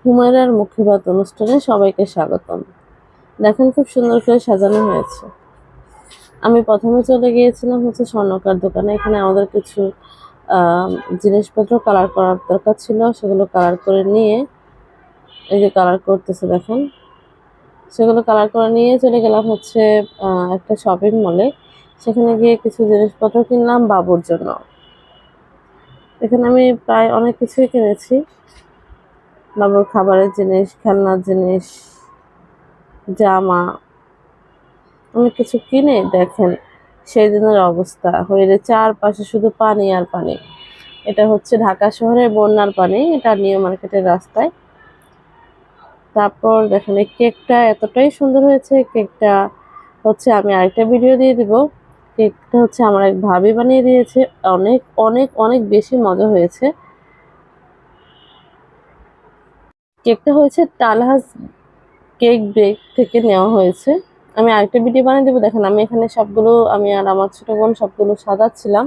হুমায়রার মুখীবাত অনুষ্ঠানে সবাইকে স্বাগতম। দেখেন খুব সুন্দর করে সাজানো হয়েছে। আমি প্রথমে চলে গিয়েছিলাম হচ্ছে স্বর্ণকার দোকানে। এখানে আমাদের কিছু জিনিসপত্র কালার করার দরকার ছিল, সেগুলো কালার করে নিয়ে, এই যে কালার করতেছে দেখেন, সেগুলো কালার করে নিয়ে চলে গেলাম হচ্ছে একটা শপিং মলে। সেখানে গিয়ে কিছু জিনিসপত্র কিনলাম বাবুর জন্য। এখানে আমি প্রায় অনেক কিছুই কিনেছি, বাবুর খাবারের জিনিস, খেলনার জিনিস, জামা, অনেক কিছু কিনে দেখেন সেই দিনের অবস্থা হয়ে চারপাশে শুধু পানি আর পানি। এটা হচ্ছে ঢাকা শহরের বন্যার পানি, এটা নিউ মার্কেটের রাস্তায়। তারপর দেখেন এই কেকটা এতটাই সুন্দর হয়েছে। কেকটা হচ্ছে আমি আরেকটা ভিডিও দিয়ে দিব। কেকটা হচ্ছে আমার এক ভাবি বানিয়ে দিয়েছে, অনেক অনেক অনেক বেশি মজা হয়েছে। কেকটা হয়েছে তালহাজ কেক বেক থেকে নেওয়া হয়েছে। আমি আরেকটা ভিডিও বানিয়ে দেবো। দেখেন আমি এখানে সবগুলো, আমি আর আমার ছোট বোন সবগুলো সাজাচ্ছিলাম।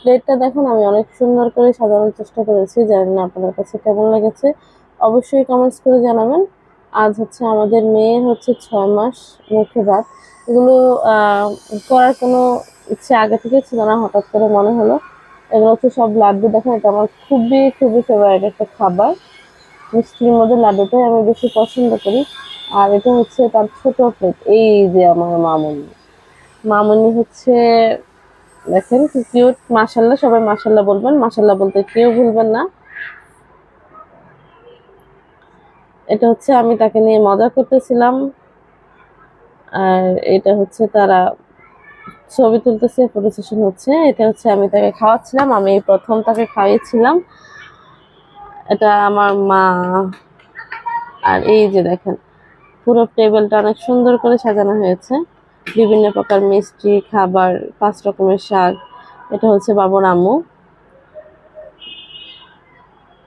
প্লেটটা দেখেন আমি অনেক সুন্দর করে সাজানোর চেষ্টা করেছি। জানি না আপনাদের কাছে কেমন লেগেছে, অবশ্যই কমেন্টস করে জানাবেন। আজ হচ্ছে আমাদের মেয়ের হচ্ছে 6 মাস মুখে ভাত। এগুলো করার কোনো ইচ্ছে আগে থেকে ছিল না, হঠাৎ করে মনে হলো। এগুলো হচ্ছে সব লাড্ডু। দেখেন এটা আমার খুবই খুবই ফেভারিট একটা খাবার। মিষ্টির মধ্যে লাড্ডুটাই আমি বেশি পছন্দ করি। আর এটা হচ্ছে তার ছোট প্লেট। এই যে আমার মামুনি, মামুনি হচ্ছে দেখেন কি কিউট। মাশাল্লাহ, সবাই মাশাল্লাহ বলবেন, মাশাল্লাহ বলতে কেউ ভুলবেন না। এটা হচ্ছে আমি তাকে নিয়ে মজা করতেছিলাম, আর এটা হচ্ছে তারা ছবি তুলতেছে, ফটো সেশন হচ্ছে। এটা হচ্ছে আমি তাকে খাওয়াচ্ছিলাম, আমি এই প্রথম তাকে খাইয়েছিলাম। এটা আমার মা। আর এই যে দেখেন পুরো টেবিলটা অনেক সুন্দর করে সাজানো হয়েছে, বিভিন্ন প্রকার মিষ্টি, খাবার, 5 রকমের শাক। এটা হচ্ছে বাবুর আম্মু,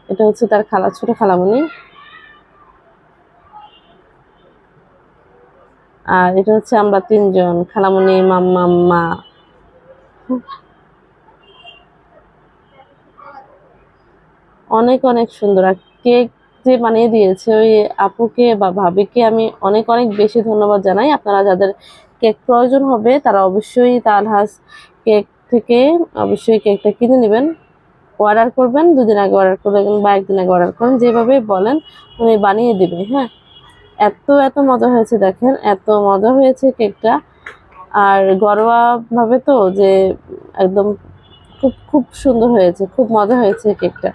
এটা হচ্ছে তার খালা, ছোট খালামণি। আর এটা হচ্ছে আমরা 3 জন, খালামণি, মাম্মা, মা। অনেক অনেক সুন্দর। আর কেক যে বানিয়ে দিয়েছে ওই আপুকে বা ভাবিকে আমি অনেক অনেক বেশি ধন্যবাদ জানাই। আপনারা যাদের কেক প্রয়োজন হবে তারা অবশ্যই তালহাজ কেক থেকে অবশ্যই কেকটা কিনে নেবেন। অর্ডার করবেন, 2 দিন আগে অর্ডার করবেন বা 1 দিন আগে অর্ডার করেন, যেভাবে বলেন উনি বানিয়ে দিবে। হ্যাঁ, এত এত মজা হয়েছে, দেখেন এত মজা হয়েছে কেকটা। আর ঘরোয়া ভাবে তো যে একদম খুব খুব সুন্দর হয়েছে, খুব মজা হয়েছে কেকটা।